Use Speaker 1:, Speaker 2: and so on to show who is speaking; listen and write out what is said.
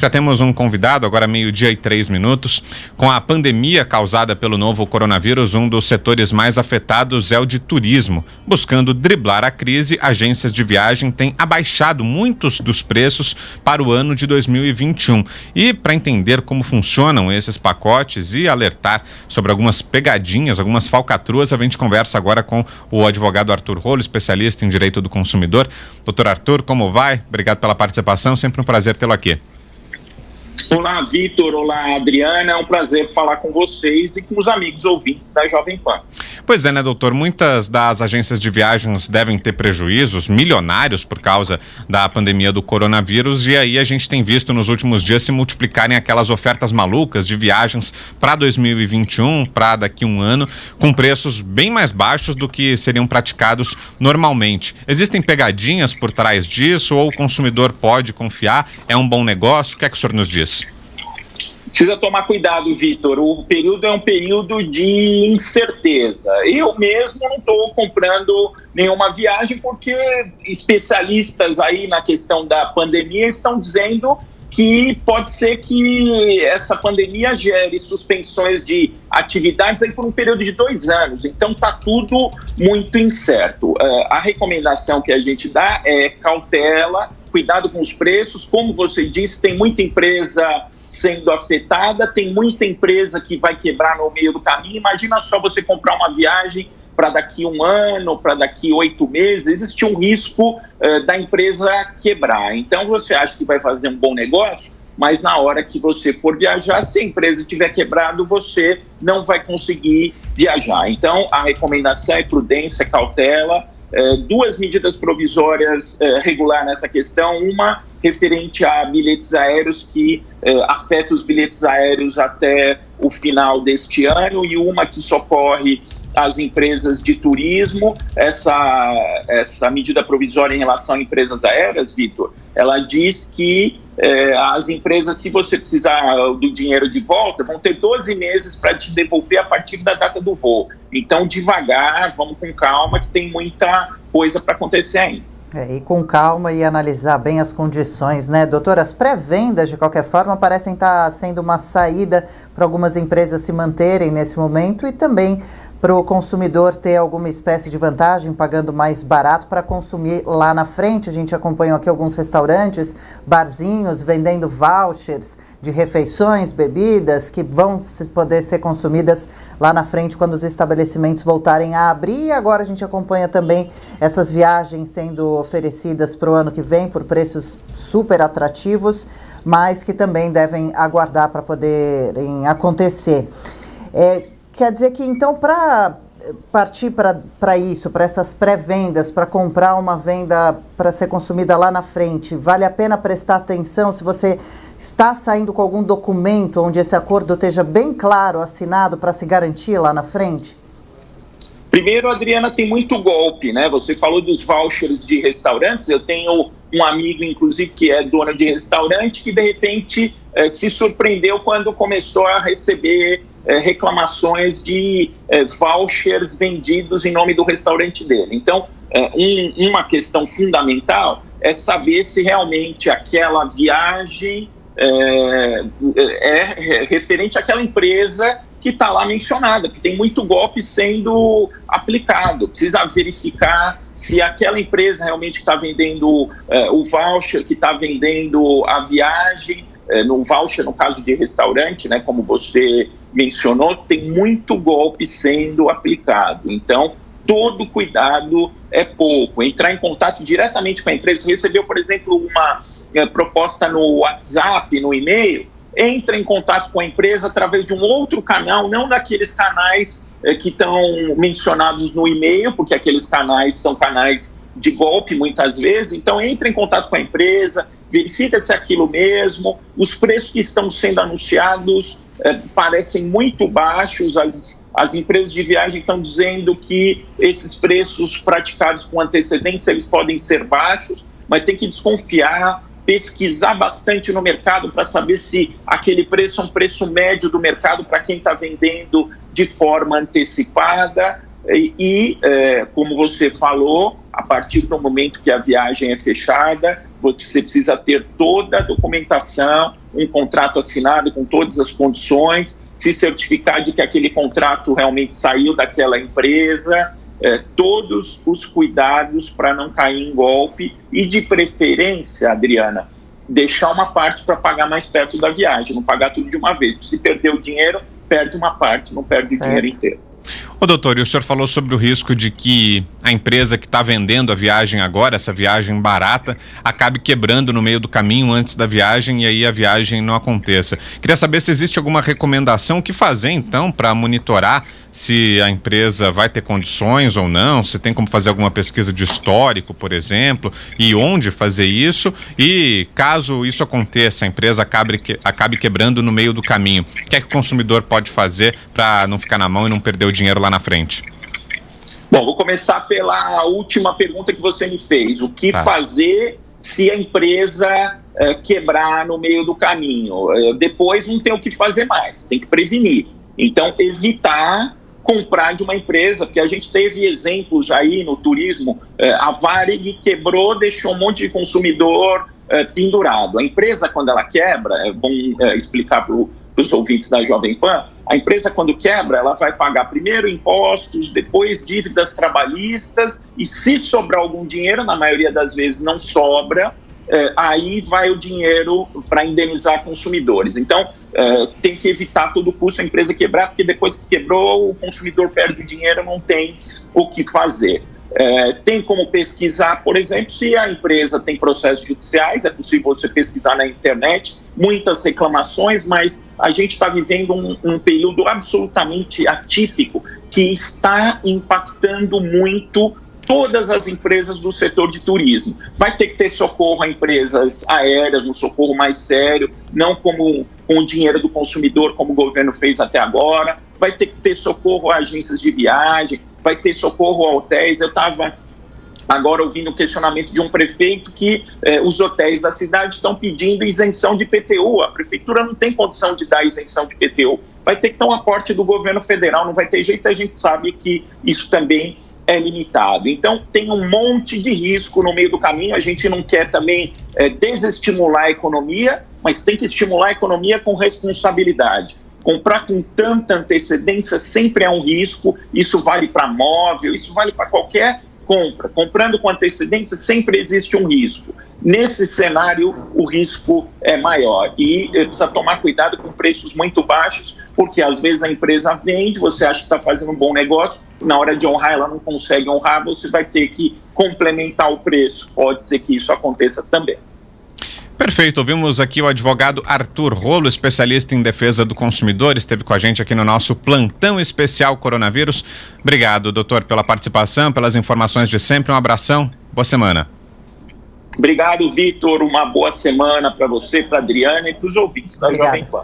Speaker 1: Já temos um convidado, agora 12:03. Com a pandemia causada pelo novo coronavírus, um dos setores mais afetados é o de turismo. Buscando driblar a crise, agências de viagem têm abaixado muitos dos preços para o ano de 2021. E para entender como funcionam esses pacotes e alertar sobre algumas pegadinhas, algumas falcatruas, a gente conversa agora com o advogado Arthur Rolo, especialista em direito do consumidor. Doutor Arthur, como vai? Obrigado pela participação, sempre um prazer tê-lo aqui.
Speaker 2: Olá, Vitor. Olá, Adriana. É um prazer falar com vocês e com os amigos ouvintes da Jovem Pan.
Speaker 1: Pois é, né, doutor? Muitas das agências de viagens devem ter prejuízos milionários por causa da pandemia do coronavírus, e aí a gente tem visto nos últimos dias se multiplicarem aquelas ofertas malucas de viagens para 2021, para daqui a um ano, com preços bem mais baixos do que seriam praticados normalmente. Existem pegadinhas por trás disso ou o consumidor pode confiar? É um bom negócio? O que é que o senhor nos diz?
Speaker 2: Precisa tomar cuidado, Vitor. O período é um período de incerteza. Eu mesmo não estou comprando nenhuma viagem porque especialistas aí na questão da pandemia estão dizendo que pode ser que essa pandemia gere suspensões de atividades aí por um período de 2 anos. Então está tudo muito incerto. A recomendação que a gente dá é cautela, cuidado com os preços. Como você disse, tem muita empresa sendo afetada, tem muita empresa que vai quebrar no meio do caminho. Imagina só você comprar uma viagem para daqui 1 ano, para daqui 8 meses, existe um risco da empresa quebrar. Então você acha que vai fazer um bom negócio, mas na hora que você for viajar, se a empresa tiver quebrado, você não vai conseguir viajar. Então a recomendação é prudência, cautela. 2 medidas provisórias regular nessa questão, uma referente a bilhetes aéreos que afeta os bilhetes aéreos até o final deste ano e uma que socorre as empresas de turismo. Essa medida provisória em relação a empresas aéreas, Vitor, ela diz que as empresas, se você precisar do dinheiro de volta, vão ter 12 meses para te devolver a partir da data do voo. Então, devagar, vamos com calma, que tem muita coisa para acontecer ainda.
Speaker 3: E com calma e analisar bem as condições, né, doutor? As pré-vendas, de qualquer forma, parecem estar sendo uma saída para algumas empresas se manterem nesse momento e também para o consumidor ter alguma espécie de vantagem, pagando mais barato para consumir lá na frente. A gente acompanhou aqui alguns restaurantes, barzinhos, vendendo vouchers de refeições, bebidas, que vão poder ser consumidas lá na frente quando os estabelecimentos voltarem a abrir. E agora a gente acompanha também essas viagens sendo oferecidas para o ano que vem por preços super atrativos, mas que também devem aguardar para poderem acontecer. Quer dizer que, então, para partir para isso, para essas pré-vendas, para comprar uma venda para ser consumida lá na frente, vale a pena prestar atenção se você está saindo com algum documento onde esse acordo esteja bem claro, assinado, para se garantir lá na frente?
Speaker 2: Primeiro, Adriana, tem muito golpe, né? Você falou dos vouchers de restaurantes. Eu tenho um amigo, inclusive, que é dono de restaurante, que de repente se surpreendeu quando começou a receber reclamações de vouchers vendidos em nome do restaurante dele. Então, uma questão fundamental é saber se realmente aquela viagem é referente àquela empresa que está lá mencionada, porque tem muito golpe sendo aplicado. Precisa verificar se aquela empresa realmente está vendendo o voucher, que está vendendo a viagem. No voucher, no caso de restaurante, né, como você mencionou, tem muito golpe sendo aplicado. Então, todo cuidado é pouco. Entrar em contato diretamente com a empresa, recebeu, por exemplo, uma proposta no WhatsApp, no e-mail, entra em contato com a empresa através de um outro canal, não daqueles canais que estão mencionados no e-mail, porque aqueles canais são canais de golpe muitas vezes. Então entra em contato com a empresa, verifica se é aquilo mesmo. Os preços que estão sendo anunciados parecem muito baixos. As empresas de viagem estão dizendo que esses preços praticados com antecedência eles podem ser baixos, mas tem que desconfiar, pesquisar bastante no mercado para saber se aquele preço é um preço médio do mercado para quem está vendendo de forma antecipada. E como você falou, a partir do momento que a viagem é fechada, você precisa ter toda a documentação, um contrato assinado com todas as condições, se certificar de que aquele contrato realmente saiu daquela empresa, todos os cuidados para não cair em golpe e, de preferência, Adriana, deixar uma parte para pagar mais perto da viagem, não pagar tudo de uma vez. Se perder o dinheiro, perde uma parte, não perde o dinheiro inteiro.
Speaker 1: Ô doutor, e o senhor falou sobre o risco de que a empresa que está vendendo a viagem agora, essa viagem barata, acabe quebrando no meio do caminho antes da viagem e aí a viagem não aconteça. Queria saber se existe alguma recomendação, o que fazer então para monitorar se a empresa vai ter condições ou não, se tem como fazer alguma pesquisa de histórico, por exemplo, e onde fazer isso, e caso isso aconteça, a empresa acabe quebrando no meio do caminho, o que é que o consumidor pode fazer para não ficar na mão e não perder o dinheiro lá na frente?
Speaker 2: Bom, vou começar pela última pergunta que você me fez. O que fazer se a empresa quebrar no meio do caminho? Depois não tem o que fazer mais, tem que prevenir. Então, evitar comprar de uma empresa, porque a gente teve exemplos aí no turismo, a Varig quebrou, deixou um monte de consumidor pendurado. A empresa, quando ela quebra, é bom explicar para os ouvintes da Jovem Pan, a empresa, quando quebra, ela vai pagar primeiro impostos, depois dívidas trabalhistas, e se sobrar algum dinheiro, na maioria das vezes não sobra, aí vai o dinheiro para indenizar consumidores. Então, tem que evitar a todo custo a empresa quebrar, porque depois que quebrou, o consumidor perde o dinheiro, não tem o que fazer. Tem como pesquisar, por exemplo, se a empresa tem processos judiciais, é possível você pesquisar na internet, muitas reclamações, mas a gente está vivendo um período absolutamente atípico que está impactando muito todas as empresas do setor de turismo. Vai ter que ter socorro a empresas aéreas, um socorro mais sério, não como com o dinheiro do consumidor, como o governo fez até agora. Vai ter que ter socorro a agências de viagem, vai ter socorro a hotéis. Eu estava agora ouvindo o questionamento de um prefeito que os hotéis da cidade estão pedindo isenção de IPTU. A prefeitura não tem condição de dar isenção de IPTU. Vai ter que ter um aporte do governo federal, não vai ter jeito, a gente sabe que isso também é limitado. Então, tem um monte de risco no meio do caminho. A gente não quer também desestimular a economia, mas tem que estimular a economia com responsabilidade. Comprar com tanta antecedência sempre é um risco. Isso vale para móvel, isso vale para qualquer compra. Comprando com antecedência sempre existe um risco. Nesse cenário, o risco é maior e precisa tomar cuidado com preços muito baixos, porque às vezes a empresa vende, você acha que está fazendo um bom negócio, na hora de honrar ela não consegue honrar, você vai ter que complementar o preço. Pode ser que isso aconteça também.
Speaker 1: Perfeito, ouvimos aqui o advogado Arthur Rolo, especialista em defesa do consumidor, esteve com a gente aqui no nosso plantão especial coronavírus. Obrigado, doutor, pela participação, pelas informações de sempre, um abração, boa semana.
Speaker 2: Obrigado, Vitor, uma boa semana para você, para a Adriana e para os ouvintes da Jovem Pan.